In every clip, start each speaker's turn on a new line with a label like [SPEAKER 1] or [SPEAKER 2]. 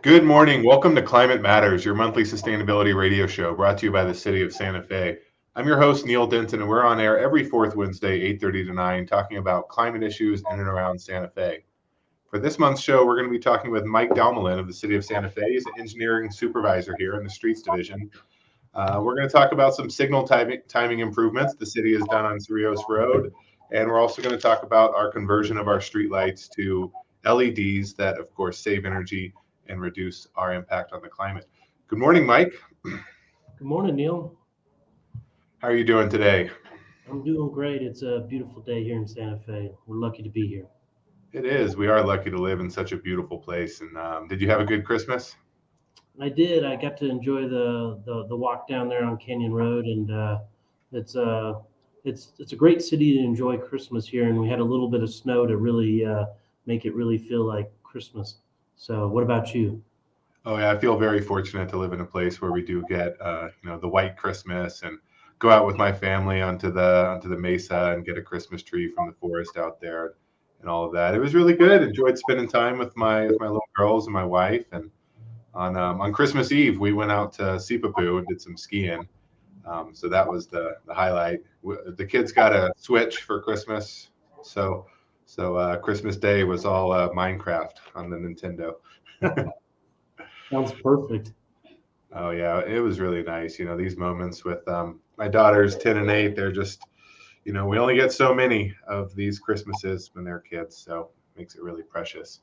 [SPEAKER 1] Good morning. Welcome to Climate Matters, your monthly sustainability radio show brought to you by the city of Santa Fe. I'm your host, Neil Denton, and we're on air every fourth Wednesday, 8:30 to 9, talking about climate issues in and around Santa Fe. For this month's show, we're going to be talking with Mike Dalmelin of the city of Santa Fe. He's an engineering supervisor here in the streets division. We're going to talk about some signal timing improvements the city has done on Cerrillos Road, and we're also going to talk about our conversion of our streetlights to LEDs that, of course, save energy and reduce our impact on the climate. Good morning, Mike.
[SPEAKER 2] Good morning, Neil.
[SPEAKER 1] How are you doing today?
[SPEAKER 2] I'm doing great. It's a beautiful day here in Santa Fe. We're lucky to be here.
[SPEAKER 1] It is. We are lucky to live in such a beautiful place. And did you have a good Christmas?
[SPEAKER 2] I did. I got to enjoy the walk down there on Canyon Road, and it's it's a great city to enjoy Christmas here. And we had a little bit of snow to really make it really feel like Christmas. So, what about you?
[SPEAKER 1] Oh yeah, I feel very fortunate to live in a place where we do get the white Christmas and go out with my family onto the mesa and get a Christmas tree from the forest out there and all of that. It was really good. Enjoyed spending time with my little girls and my wife. And on Christmas Eve we went out to Sipapu and did some skiing. So that was the highlight. The kids got a Switch for Christmas, so Christmas Day was all Minecraft on the Nintendo.
[SPEAKER 2] Sounds perfect.
[SPEAKER 1] Oh yeah, it was really nice. These moments with my daughters, 10 and 8, they're just, we only get so many of these Christmases when they're kids, so it makes it really precious.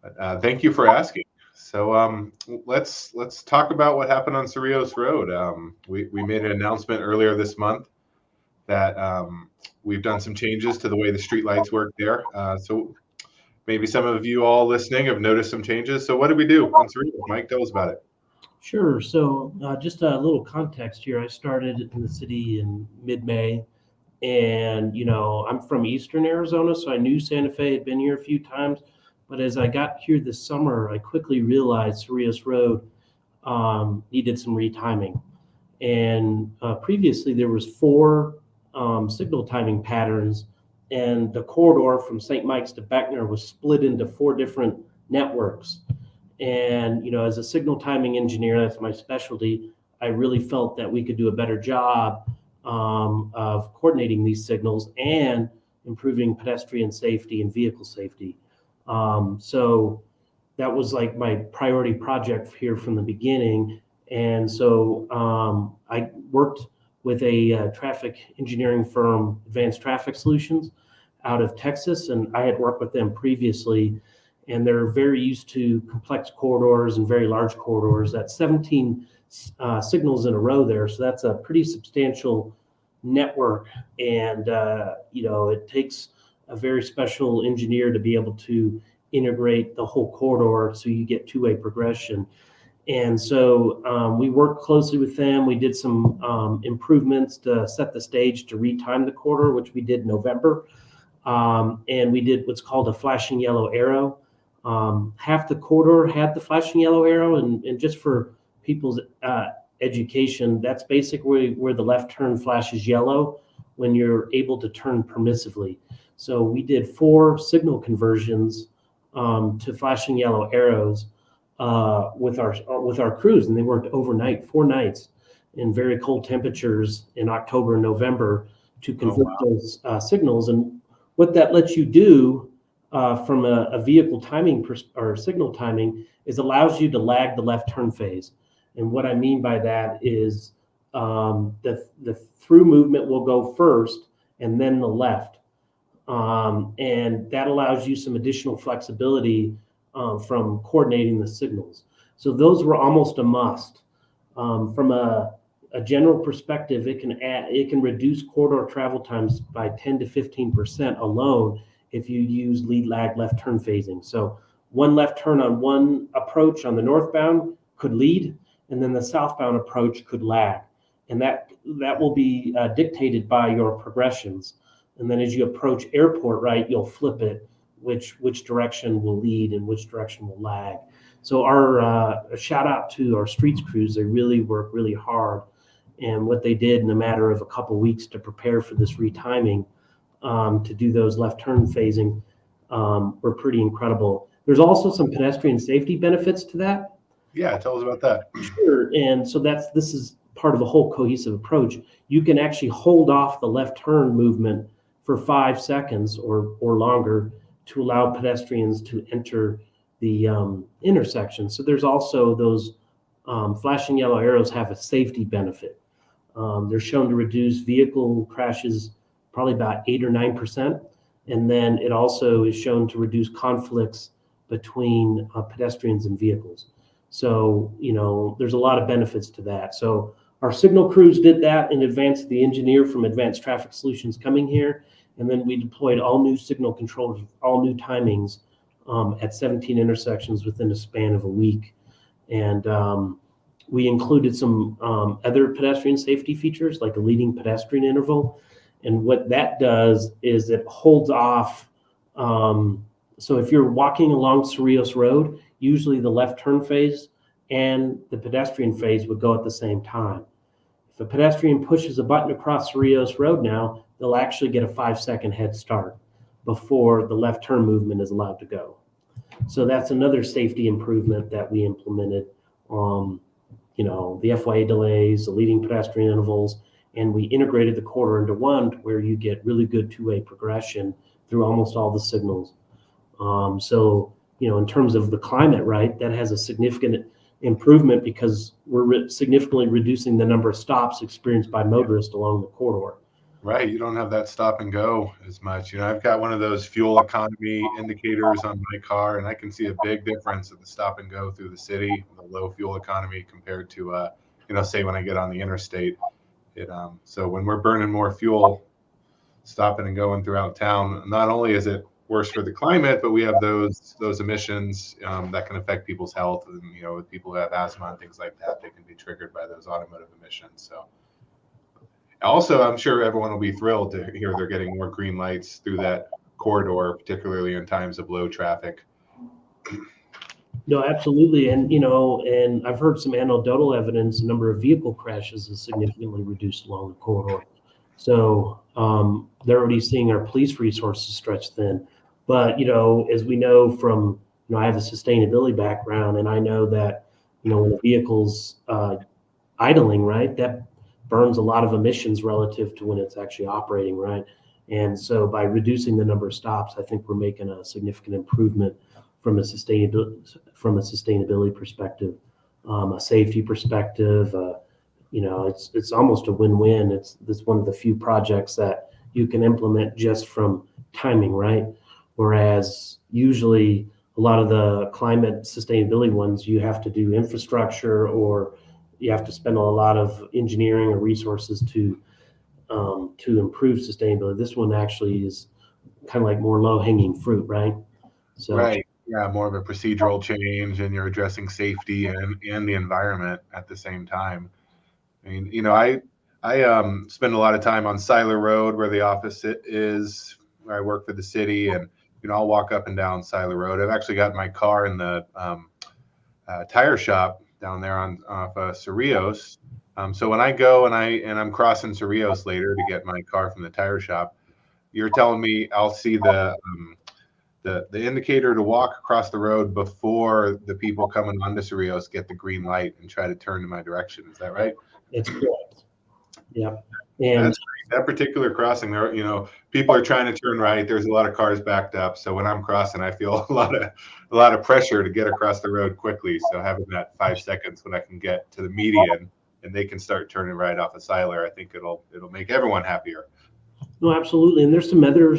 [SPEAKER 1] But thank you for asking. So let's talk about what happened on Cerrillos Road. We made an announcement earlier this month that we've done some changes to the way the streetlights work there. So maybe some of you all listening have noticed some changes. So what did we do on Cerrillos? Mike, tell us about it.
[SPEAKER 2] Sure. So, just a little context here. I started in the city in mid-May, and I'm from Eastern Arizona, so I knew Santa Fe, had been here a few times. But as I got here this summer, I quickly realized Cerrillos Road needed some retiming. And previously, there was four signal timing patterns, and the corridor from St. Mike's to Beckner was split into four different networks. And as a signal timing engineer, that's my specialty. I really felt that we could do a better job of coordinating these signals and improving pedestrian safety and vehicle safety. So that was like my priority project here from the beginning. And so I worked with a traffic engineering firm, Advanced Traffic Solutions, out of Texas, and I had worked with them previously. And they're very used to complex corridors and very large corridors. That's 17 signals in a row there, so that's a pretty substantial network. And it takes a very special engineer to be able to integrate the whole corridor so you get two-way progression. And so we worked closely with them. We did some improvements to set the stage to retime the corridor, which we did in November. And we did what's called a flashing yellow arrow. Half the corridor had the flashing yellow arrow, and just for people's education, that's basically where the left turn flashes yellow when you're able to turn permissively. So we did four signal conversions to flashing yellow arrows with our crews, and they worked overnight, 4 nights, in very cold temperatures in October and November to convert those signals. And what that lets you do from a vehicle timing or signal timing is allows you to lag the left turn phase. And what I mean by that is the through movement will go first and then the left. And that allows you some additional flexibility from coordinating the signals. So those were almost a must. From a general perspective, it can reduce corridor travel times by 10 to 15% alone if you use lead lag left turn phasing. So one left turn on one approach on the northbound could lead, and then the southbound approach could lag. And that will be dictated by your progressions. And then as you approach airport, right, you'll flip it, which direction will lead and which direction will lag. So our shout out to our streets crews. They really work really hard. And what they did in a matter of a couple weeks to prepare for this retiming, to do those left turn phasing, were pretty incredible. There's also some pedestrian safety benefits to that.
[SPEAKER 1] Yeah, tell us about that.
[SPEAKER 2] Sure. And so this is part of a whole cohesive approach. You can actually hold off the left turn movement for 5 seconds or longer to allow pedestrians to enter the intersection. So there's also those flashing yellow arrows have a safety benefit. They're shown to reduce vehicle crashes probably about 8 or 9%. And then it also is shown to reduce conflicts between pedestrians and vehicles. So, there's a lot of benefits to that. So our signal crews did that in advance of the engineer from Advanced Traffic Solutions coming here. And then we deployed all new signal controllers, all new timings at 17 intersections within a span of a week. And we included some other pedestrian safety features like a leading pedestrian interval. And what that does is it holds off. So if you're walking along Cerrillos Road, usually the left turn phase and the pedestrian phase would go at the same time. If a pedestrian pushes a button across Cerrillos Road now, they'll actually get a 5-second head start before the left turn movement is allowed to go. So that's another safety improvement that we implemented. The FYA delays, the leading pedestrian intervals, and we integrated the corridor into one where you get really good two-way progression through almost all the signals. In terms of the climate, right, that has a significant improvement because we're significantly reducing the number of stops experienced by motorists along the corridor.
[SPEAKER 1] Right. You don't have that stop and go as much. I've got one of those fuel economy indicators on my car, and I can see a big difference of the stop and go through the city, the low fuel economy compared to, say when I get on the interstate. So when we're burning more fuel, stopping and going throughout town, not only is it worse for the climate, but we have those emissions that can affect people's health. And, with people who have asthma and things like that, they can be triggered by those automotive emissions. So also, I'm sure everyone will be thrilled to hear they're getting more green lights through that corridor, particularly in times of low traffic.
[SPEAKER 2] No, absolutely. And I've heard some anecdotal evidence, the number of vehicle crashes is significantly reduced along the corridor. So they're already seeing our police resources stretch thin. But, as we know from, I have a sustainability background, and I know that, when a vehicle's idling, right, that burns a lot of emissions relative to when it's actually operating, right? And so by reducing the number of stops, I think we're making a significant improvement from a sustainability perspective, a safety perspective. It's almost a win-win. It's one of the few projects that you can implement just from timing, right? Whereas usually a lot of the climate sustainability ones, you have to do infrastructure or you have to spend a lot of engineering or resources to improve sustainability. This one actually is kind of like more low-hanging fruit, right? So,
[SPEAKER 1] right. Yeah, more of a procedural change, and you're addressing safety and the environment at the same time. I mean, I spend a lot of time on Siler Road where the office is, where I work for the city, and I'll walk up and down Siler Road. I've actually got my car in the tire shop down there off Cerrillos. So when I go and I'm crossing Cerrillos later to get my car from the tire shop, you're telling me I'll see the indicator to walk across the road before the people coming onto Cerrillos get the green light and try to turn in my direction. Is that right?
[SPEAKER 2] It's correct. Yeah. And
[SPEAKER 1] that particular crossing there, people are trying to turn right. There's a lot of cars backed up. So when I'm crossing, I feel a lot of pressure to get across the road quickly. So having that 5 seconds when I can get to the median and they can start turning right off of Siler, I think it'll make everyone happier.
[SPEAKER 2] No, absolutely. And there's some other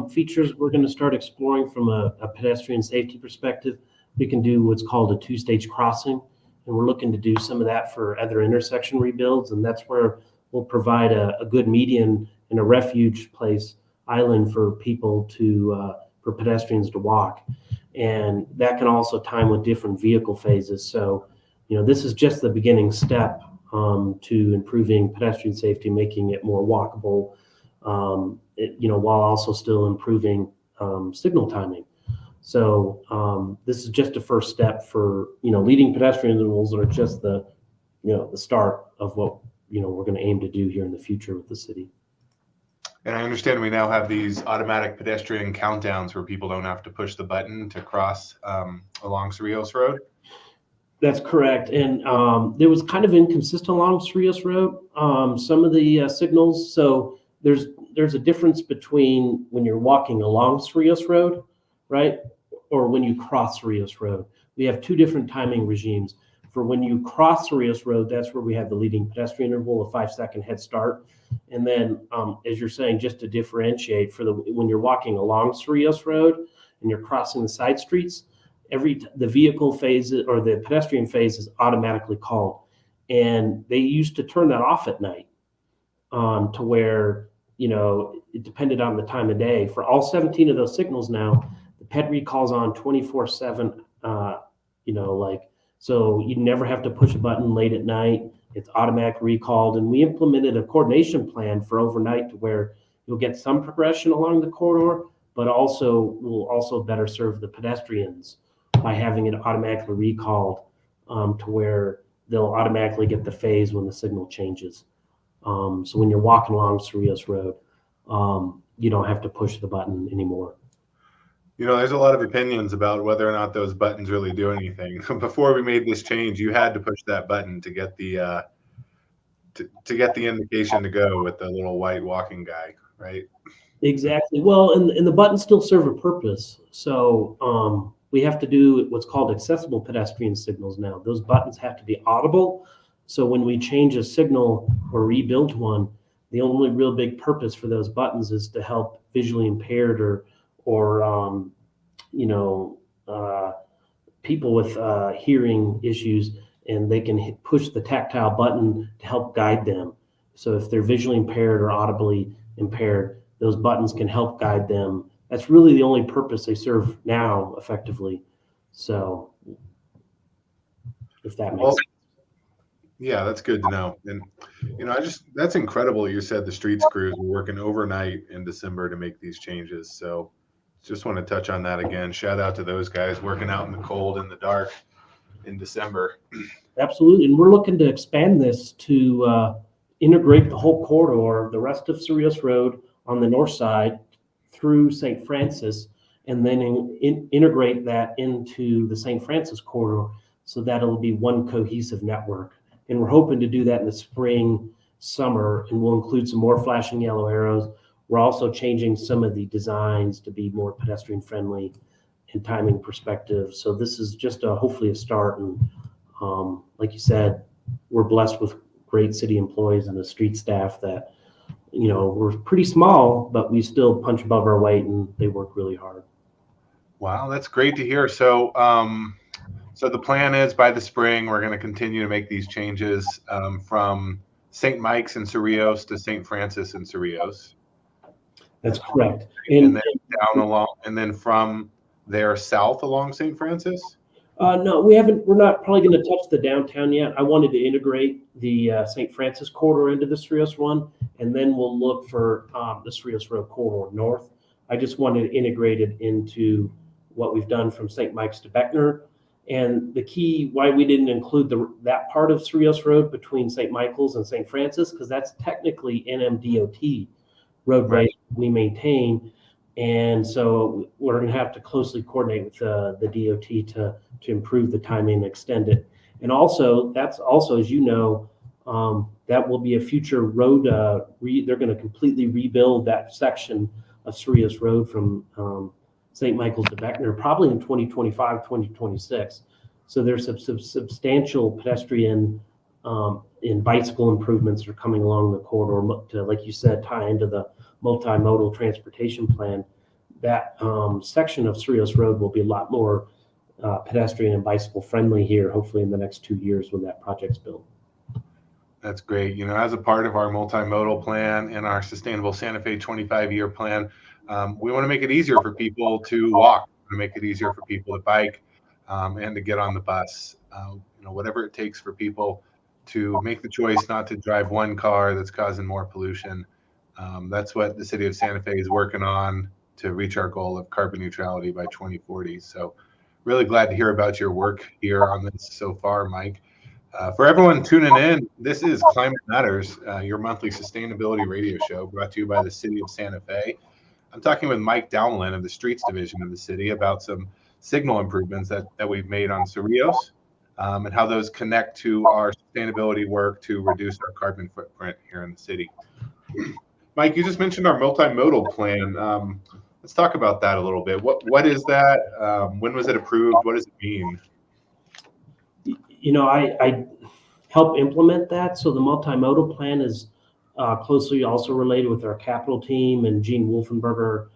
[SPEAKER 2] features we're going to start exploring from a pedestrian safety perspective. We can do what's called a 2-stage crossing, and we're looking to do some of that for other intersection rebuilds. And that's where we'll provide a good median and a refuge place island for people for pedestrians to walk. And that can also time with different vehicle phases. So, this is just the beginning step to improving pedestrian safety, making it more walkable, while also still improving signal timing. So this is just a first step for, leading pedestrian intervals are just the start of what, we're going to aim to do here in the future with the city.
[SPEAKER 1] And I understand we now have these automatic pedestrian countdowns where people don't have to push the button to cross along Cerrillos Road.
[SPEAKER 2] That's correct. And there was kind of inconsistent along Cerrillos Road. Some of the signals. So there's a difference between when you're walking along Cerrillos Road, right, or when you cross Cerrillos Road. We have two different timing regimes. For when you cross Cerrillos Road, that's where we have the leading pedestrian interval, a 5-second head start. And then, as you're saying, just to differentiate, when you're walking along Cerrillos Road and you're crossing the side streets, the vehicle phase or the pedestrian phase is automatically called, and they used to turn that off at night, to where it depended on the time of day. For all 17 of those signals now, the ped recall's on 24/7. So you never have to push a button late at night. It's automatic recalled, and we implemented a coordination plan for overnight to where you'll get some progression along the corridor, but will also better serve the pedestrians by having it automatically recalled, to where they'll automatically get the phase when the signal changes. So when you're walking along Cerrillos Road, you don't have to push the button anymore.
[SPEAKER 1] There's a lot of opinions about whether or not those buttons really do anything. Before we made this change, you had to push that button to get the to get the indication to go with the little white walking guy, right?
[SPEAKER 2] Exactly. Well, and the buttons still serve a purpose. So we have to do what's called accessible pedestrian signals now. Those buttons have to be audible. So when we change a signal or rebuild one, the only real big purpose for those buttons is to help visually impaired or people with hearing issues, and they can push the tactile button to help guide them. So if they're visually impaired or audibly impaired, those buttons can help guide them. That's really the only purpose they serve now, effectively. So if that makes sense.
[SPEAKER 1] Yeah, that's good to know. And that's incredible. You said the streets crews were working overnight in December to make these changes. So just want to touch on that again. Shout out to those guys working out in the cold and the dark in December.
[SPEAKER 2] Absolutely. And we're looking to expand this to integrate the whole corridor, the rest of Cerrillos Road on the north side through St. Francis, and then integrate that into the St. Francis corridor so that it'll be one cohesive network. And we're hoping to do that in the spring, summer, and we'll include some more flashing yellow arrows. We're also changing some of the designs to be more pedestrian friendly and timing perspective. So this is just hopefully a start. And like you said, we're blessed with great city employees and a street staff that, we're pretty small, but we still punch above our weight and they work really hard.
[SPEAKER 1] Wow, that's great to hear. So, so the plan is by the spring, we're going to continue to make these changes from St. Mike's and Cerrillos to St. Francis and Cerrillos.
[SPEAKER 2] That's correct.
[SPEAKER 1] And then down along, and then from there south along St. Francis?
[SPEAKER 2] No, we haven't. We're not probably going to touch the downtown yet. I wanted to integrate the St. Francis corridor into the Cerrillos one, and then we'll look for the Cerrillos Road corridor north. I just wanted to integrate it into what we've done from St. Mike's to Beckner. And the key why we didn't include that part of Cerrillos Road between St. Michael's and St. Francis, because that's technically NMDOT roadway we maintain. And so we're going to have to closely coordinate with the DOT to improve the timing and extend it. And also, that's also, as you know, that will be a future road. They're going to completely rebuild that section of Cerrillos Road from St. Michael's to Beckner, probably in 2025, 2026. So there's some substantial pedestrian and bicycle improvements that are coming along the corridor to, like you said, tie into the multimodal transportation plan. That section of Cerrillos Road will be a lot more pedestrian and bicycle friendly here, hopefully in the next 2 years when that project's built.
[SPEAKER 1] That's great. As a part of our multimodal plan and our Sustainable Santa Fe 25-year plan, we want to make it easier for people to walk, to make it easier for people to bike, and to get on the bus. Whatever it takes for people to make the choice not to drive one car that's causing more pollution. That's what the city of Santa Fe is working on to reach our goal of carbon neutrality by 2040. So really glad to hear about your work here on this so far, Mike. For everyone tuning in, this is Climate Matters, your monthly sustainability radio show brought to you by the City of Santa Fe. I'm talking with Mike Downlin of the Streets Division of the city about some signal improvements that we've made on Cerrillos and how those connect to our sustainability work to reduce our carbon footprint here in the city. Mike, you just mentioned our multimodal plan. Let's talk about that a little bit. What is that? When was it approved? What does it mean?
[SPEAKER 2] I help implement that. So the multimodal plan is closely also related with our capital team and Gene Wolfenberger,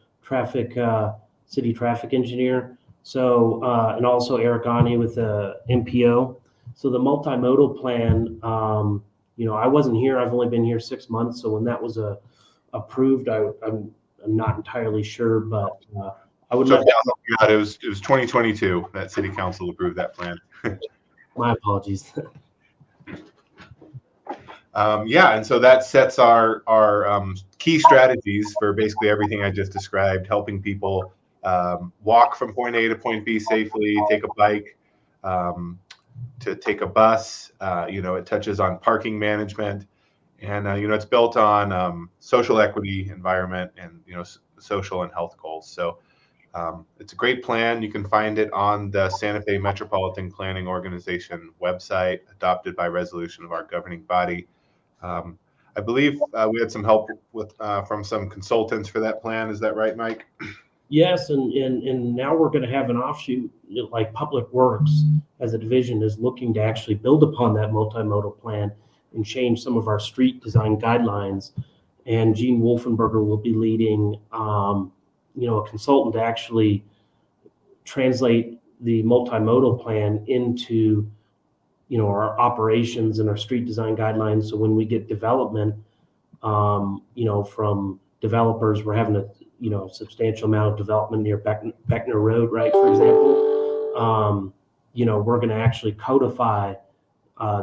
[SPEAKER 2] city traffic engineer. So, and also Eric Ani with the MPO. So the multimodal plan, I wasn't here. I've only been here 6 months. So when that was approved, I'm not entirely sure, but I would.
[SPEAKER 1] So it was 2022 that City Council approved that plan.
[SPEAKER 2] My apologies.
[SPEAKER 1] And so that sets our key strategies for basically everything I just described, helping people walk from point A to point B safely, take a bike, to take a bus. It touches on parking management, and it's built on social equity, environment, and social and health goals. So it's a great plan. You can find it on the Santa Fe Metropolitan Planning Organization website, adopted by resolution of our governing body. I believe we had some help from some consultants for that plan. Is that right, Mike?
[SPEAKER 2] Yes, and now we're going to have an offshoot, like Public Works as a division is looking to actually build upon that multimodal plan and change some of our street design guidelines. And Gene Wolfenberger will be leading, a consultant to actually translate the multimodal plan into, our operations and our street design guidelines. So when we get development, from developers, we're having a substantial amount of development near Beckner Road, right? For example, we're going to actually codify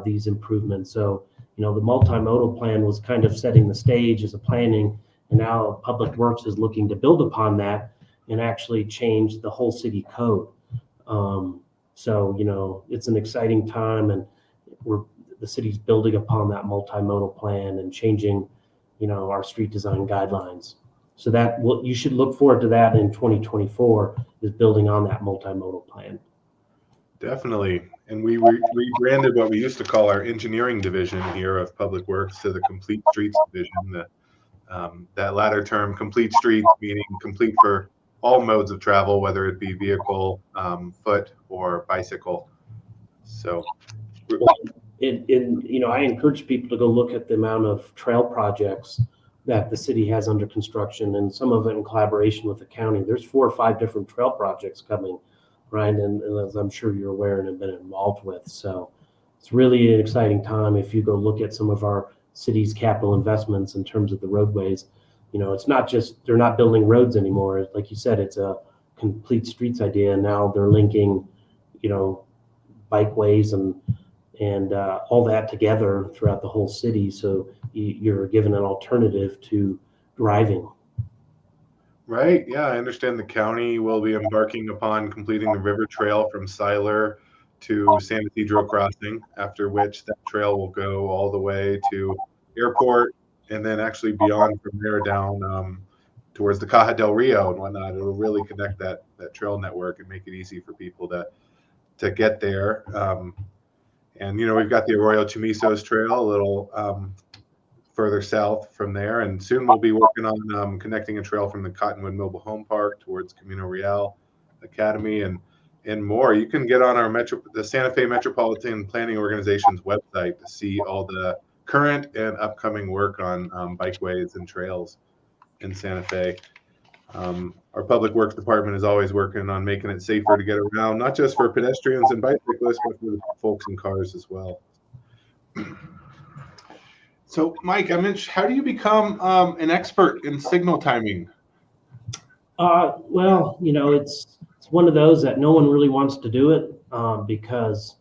[SPEAKER 2] these improvements. So, the multimodal plan was kind of setting the stage as a planning, and now Public Works is looking to build upon that and actually change the whole city code. So, it's an exciting time, and the city's building upon that multimodal plan and changing, our street design guidelines. So that you should look forward to that in 2024 is building on that multimodal plan.
[SPEAKER 1] Definitely. And we rebranded what we used to call our engineering division here of Public Works to the Complete Streets division. That latter term, complete streets, meaning complete for all modes of travel, whether it be vehicle, foot, or bicycle. So,
[SPEAKER 2] I encourage people to go look at the amount of trail projects that the city has under construction, and some of it in collaboration with the county. There's 4 or 5 different trail projects coming, right? And as I'm sure you're aware and have been involved with. So it's really an exciting time if you go look at some of our city's capital investments in terms of the roadways. It's not just, they're not building roads anymore. Like you said, it's a complete streets idea. Now they're linking, bikeways and all that together throughout the whole city. So you're given an alternative to driving.
[SPEAKER 1] Right. Yeah, I understand the county will be embarking upon completing the river trail from Siler to San Isidro Crossing, after which that trail will go all the way to Airport and then actually beyond from there down towards the Caja del Rio and whatnot. It'll really connect that trail network and make it easy for people to get there. And we've got the Arroyo Chamisos Trail a little further south from there, and soon we'll be working on connecting a trail from the Cottonwood Mobile Home Park towards Camino Real Academy and more. You can get on the Santa Fe Metropolitan Planning Organization's website to see all the current and upcoming work on bikeways and trails in Santa Fe. Our Public Works Department is always working on making it safer to get around, not just for pedestrians and bicyclists, but for the folks in cars as well. So, Mike, I mentioned, how do you become an expert in signal timing?
[SPEAKER 2] Well, it's one of those that no one really wants to do it because,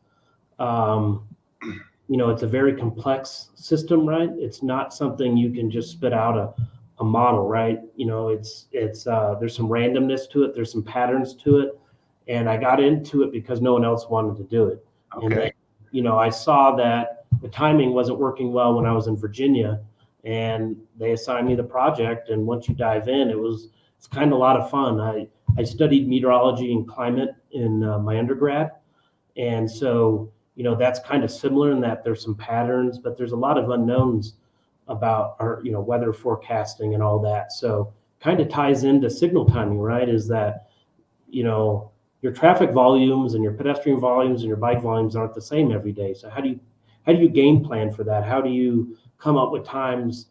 [SPEAKER 2] it's a very complex system, right? It's not something you can just spit out a model, right? It's there's some randomness to it. There's some patterns to it. And I got into it because no one else wanted to do it.
[SPEAKER 1] Okay.
[SPEAKER 2] I saw that the timing wasn't working well when I was in Virginia, and they assigned me the project. And once you dive in, it's kind of a lot of fun. I studied meteorology and climate in my undergrad, and so that's kind of similar in that there's some patterns, but there's a lot of unknowns about our weather forecasting and all that. So kind of ties into signal timing, right? Is that your traffic volumes and your pedestrian volumes and your bike volumes aren't the same every day. So how do you game plan for that? How do you come up with times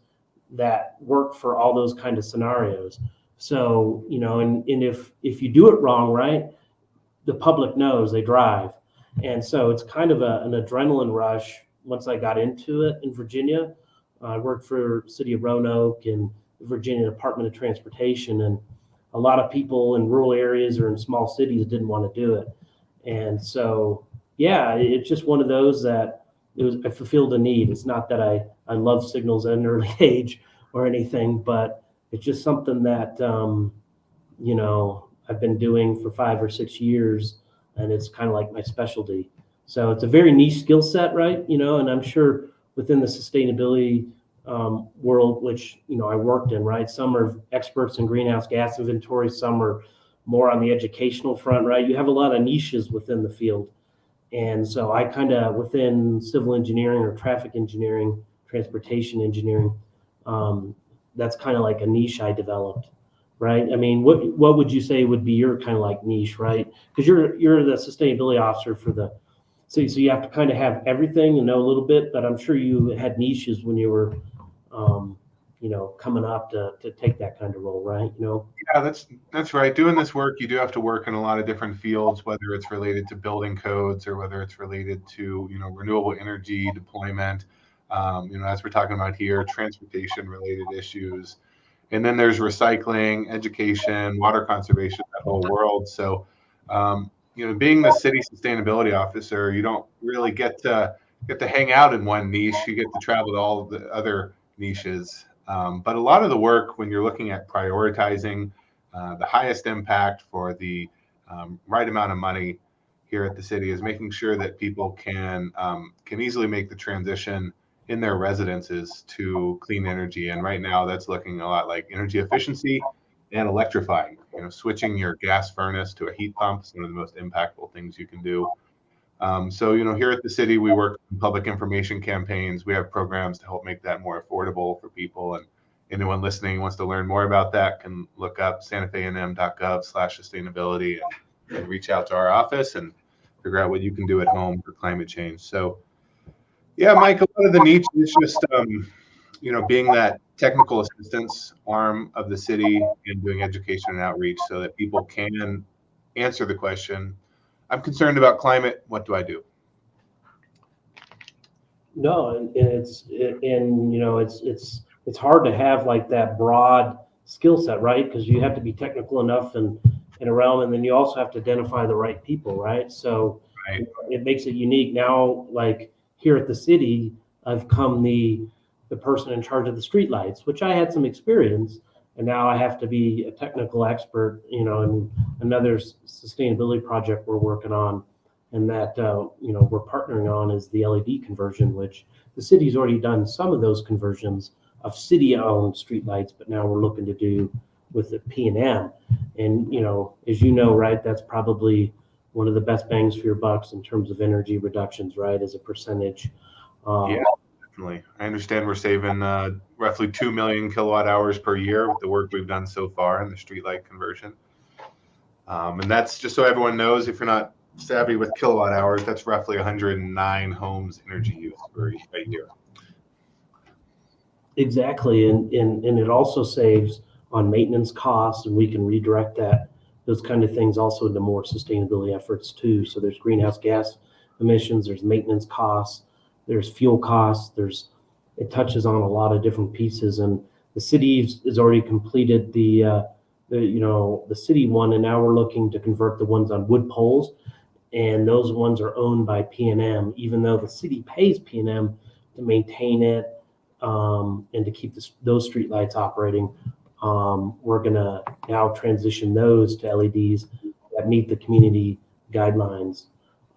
[SPEAKER 2] that work for all those kind of scenarios? So and if you do it wrong, right, the public knows, they drive. And so it's kind of an adrenaline rush. Once I got into it in Virginia, I worked for City of Roanoke and Virginia Department of Transportation, and a lot of people in rural areas or in small cities didn't want to do it. And so, yeah, it's just one of those that I fulfilled a need. It's not that I love signals at an early age or anything, but it's just something that, I've been doing for 5 or 6 years, and it's kind of like my specialty. So it's a very niche skill set, right? And I'm sure within the sustainability world, which I worked in, right? Some are experts in greenhouse gas inventory, some are more on the educational front, right? You have a lot of niches within the field. And so I kind of, within civil engineering or traffic engineering, transportation engineering, that's kind of like a niche I developed, right? I mean, what would you say would be your kind of like niche, right? Because you're the sustainability officer for so you have to kind of have everything and know a little bit, but I'm sure you had niches when you were coming up to take that kind of role, right?
[SPEAKER 1] Yeah, that's right. Doing this work, you do have to work in a lot of different fields, whether it's related to building codes or whether it's related to renewable energy deployment. As we're talking about here, transportation related issues, and then there's recycling, education, water conservation, that whole world. So, being the city sustainability officer, you don't really get to hang out in one niche. You get to travel to all of the other niches. But a lot of the work, when you're looking at prioritizing the highest impact for the right amount of money here at the city, is making sure that people can easily make the transition in their residences to clean energy. And right now, that's looking a lot like energy efficiency and electrifying. Switching your gas furnace to a heat pump is one of the most impactful things you can do. So, here at the city, we work in public information campaigns. We have programs to help make that more affordable for people. And anyone listening wants to learn more about that can look up santafenm.gov/sustainability and reach out to our office and figure out what you can do at home for climate change. So, yeah, Mike, a lot of the niche is just, being that technical assistance arm of the city and doing education and outreach so that people can answer the question, I'm concerned about climate, what do I do?
[SPEAKER 2] No, and it's hard to have like that broad skill set, right? Because you have to be technical enough in a realm, and then you also have to identify the right people, right? So
[SPEAKER 1] Right.
[SPEAKER 2] It makes it unique. Now, like here at the city, I've come the person in charge of the streetlights, which I had some experience, and now I have to be a technical expert, in another sustainability project we're working on, and that we're partnering on is the LED conversion, which the city's already done some of those conversions of city-owned streetlights, but now we're looking to do with the P&M. And as right, that's probably one of the best bangs for your bucks in terms of energy reductions, right, as a percentage.
[SPEAKER 1] Yeah, definitely. I understand we're saving roughly 2 million kilowatt hours per year with the work we've done so far in the streetlight conversion. And that's just so everyone knows, if you're not savvy with kilowatt hours, that's roughly 109 homes energy use per year.
[SPEAKER 2] Exactly, and it also saves on maintenance costs, and we can redirect those kind of things also into more sustainability efforts too. So there's greenhouse gas emissions, there's maintenance costs, there's fuel costs, it touches on a lot of different pieces. And the city has already completed the city one, and now we're looking to convert the ones on wood poles, and those ones are owned by P&M, even though the city pays P&M to maintain it and to keep those streetlights operating. We're gonna now transition those to LEDs that meet the community guidelines.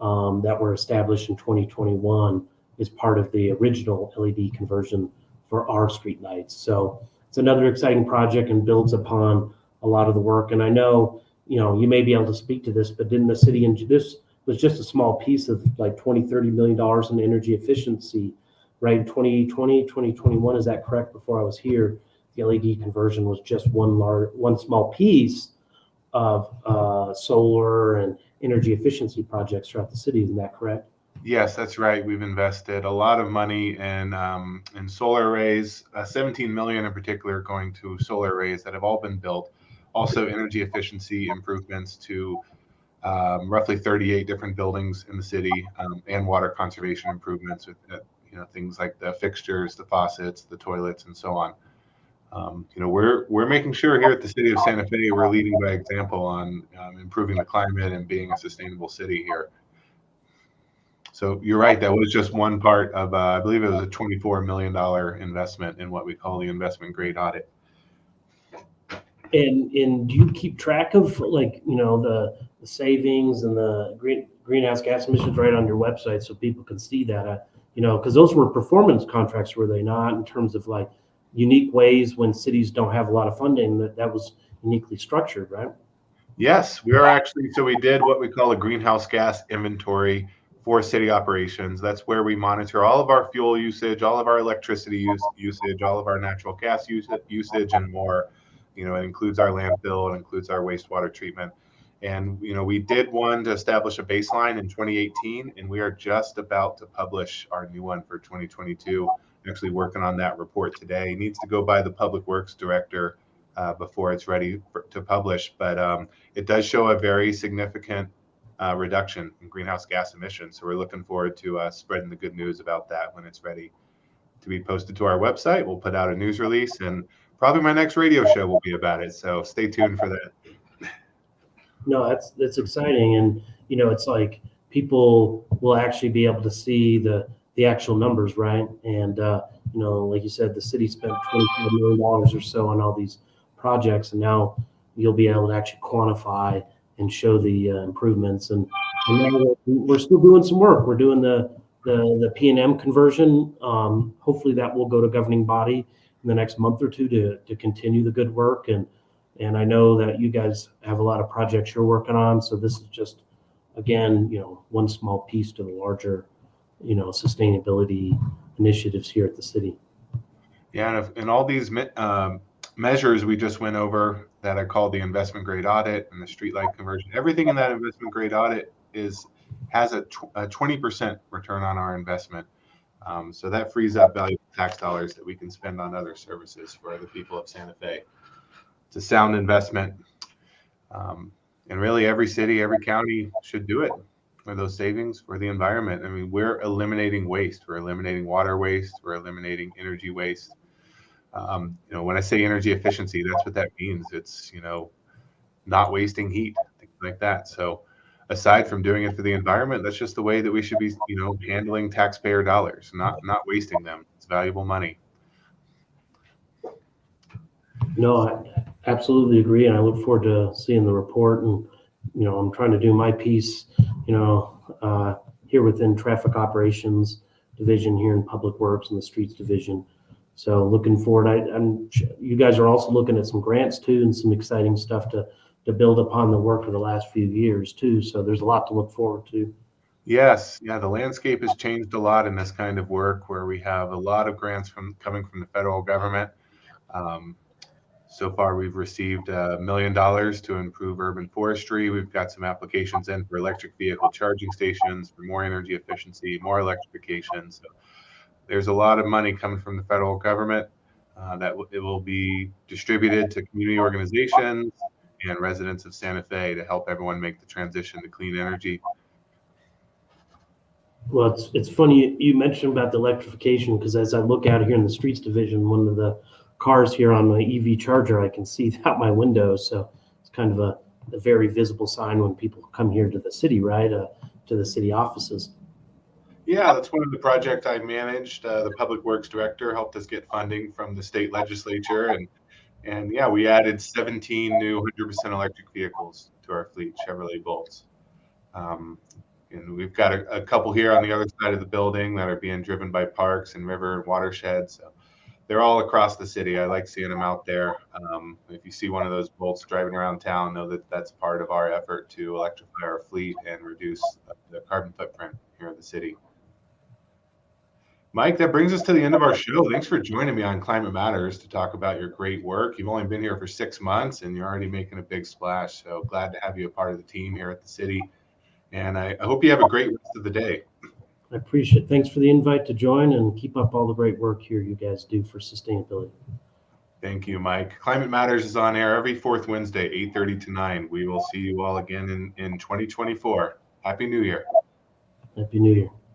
[SPEAKER 2] that were established in 2021 is part of the original LED conversion for our streetlights. So it's another exciting project and builds upon a lot of the work. And I know, you may be able to speak to this, but didn't the city, and this was just a small piece of like $20-30 million in energy efficiency, right? In 2020, 2021, is that correct? Before I was here, the LED conversion was just one small piece of solar and energy efficiency projects throughout the city. Isn't that correct?
[SPEAKER 1] Yes, that's right. We've invested a lot of money in solar arrays, 17 million in particular going to solar arrays that have all been built. Also, energy efficiency improvements to roughly 38 different buildings in the city, and water conservation improvements with things like the fixtures, the faucets, the toilets, and so on. We're making sure here at the city of Santa Fe we're leading by example on improving the climate and being a sustainable city here. So you're right. That was just one part of, I believe it was a $24 million investment in what we call the investment grade audit.
[SPEAKER 2] And do you keep track of the savings and the greenhouse gas emissions right on your website so people can see that? Because those were performance contracts, were they not? In terms of like unique ways when cities don't have a lot of funding, that was uniquely structured, right?
[SPEAKER 1] Yes, we are actually. So we did what we call a greenhouse gas inventory for city operations. That's where we monitor all of our fuel usage, all of our electricity usage, all of our natural gas usage, and more. It includes our landfill, it includes our wastewater treatment. And, we did one to establish a baseline in 2018, and we are just about to publish our new one for 2022. Actually working on that report today. It needs to go by the Public Works Director before it's ready to publish. But it does show a very significant reduction in greenhouse gas emissions. So we're looking forward to spreading the good news about that when it's ready to be posted to our website. We'll put out a news release, and probably my next radio show will be about it. So stay tuned for that.
[SPEAKER 2] No, that's exciting. And, it's like people will actually be able to see the actual numbers, right? And, like you said, the city spent $24 million or so on all these projects, and now you'll be able to actually quantify and show the improvements. And now we're still doing some work. We're doing the P&M conversion. Hopefully that will go to governing body in the next month or two to continue the good work. And I know that you guys have a lot of projects you're working on. So this is just, again, one small piece to the larger, sustainability initiatives here at the city.
[SPEAKER 1] Yeah, and all these measures we just went over that I called the investment grade audit and the streetlight conversion, everything in that investment grade audit has a 20% return on our investment. So that frees up valuable tax dollars that we can spend on other services for the people of Santa Fe. It's a sound investment. And really every city, every county should do it for those savings for the environment. I mean, we're eliminating waste. We're eliminating water waste. We're eliminating energy waste. When I say energy efficiency, that's what that means. It's, not wasting heat, things like that. So aside from doing it for the environment, that's just the way that we should be, handling taxpayer dollars, not wasting them. It's valuable money.
[SPEAKER 2] No, I absolutely agree. And I look forward to seeing the report. And, I'm trying to do my piece, here within traffic operations division here in Public Works and the streets division. So looking forward. You guys are also looking at some grants too, and some exciting stuff to build upon the work of the last few years too. So there's a lot to look forward to.
[SPEAKER 1] Yes. Yeah. The landscape has changed a lot in this kind of work where we have a lot of grants coming from the federal government. So far, we've received $1 million to improve urban forestry. We've got some applications in for electric vehicle charging stations, for more energy efficiency, more electrification. So there's a lot of money coming from the federal government that it will be distributed to community organizations and residents of Santa Fe to help everyone make the transition to clean energy.
[SPEAKER 2] Well, it's funny you mentioned about the electrification, because as I look out here in the streets division, one of the cars here on my EV charger, I can see out my window. So it's kind of a very visible sign when people come here to the city, right? To the city offices.
[SPEAKER 1] Yeah, that's one of the projects I managed. The Public Works Director helped us get funding from the state legislature. And yeah, we added 17 new 100% electric vehicles to our fleet, Chevrolet Bolts. And we've got a couple here on the other side of the building that are being driven by parks and river and watersheds. So they're all across the city. I like seeing them out there. If you see one of those bolts driving around town, know that that's part of our effort to electrify our fleet and reduce the carbon footprint here in the city. Mike, that brings us to the end of our show. Thanks for joining me on Climate Matters to talk about your great work. You've only been here for 6 months and you're already making a big splash. So glad to have you a part of the team here at the city. And I hope you have a great rest of the day.
[SPEAKER 2] I appreciate it. Thanks for the invite to join, and keep up all the great work here you guys do for sustainability.
[SPEAKER 1] Thank you, Mike. Climate Matters is on air every fourth Wednesday, 8:30 to 9. We will see you all again in 2024. Happy New Year.
[SPEAKER 2] Happy New Year.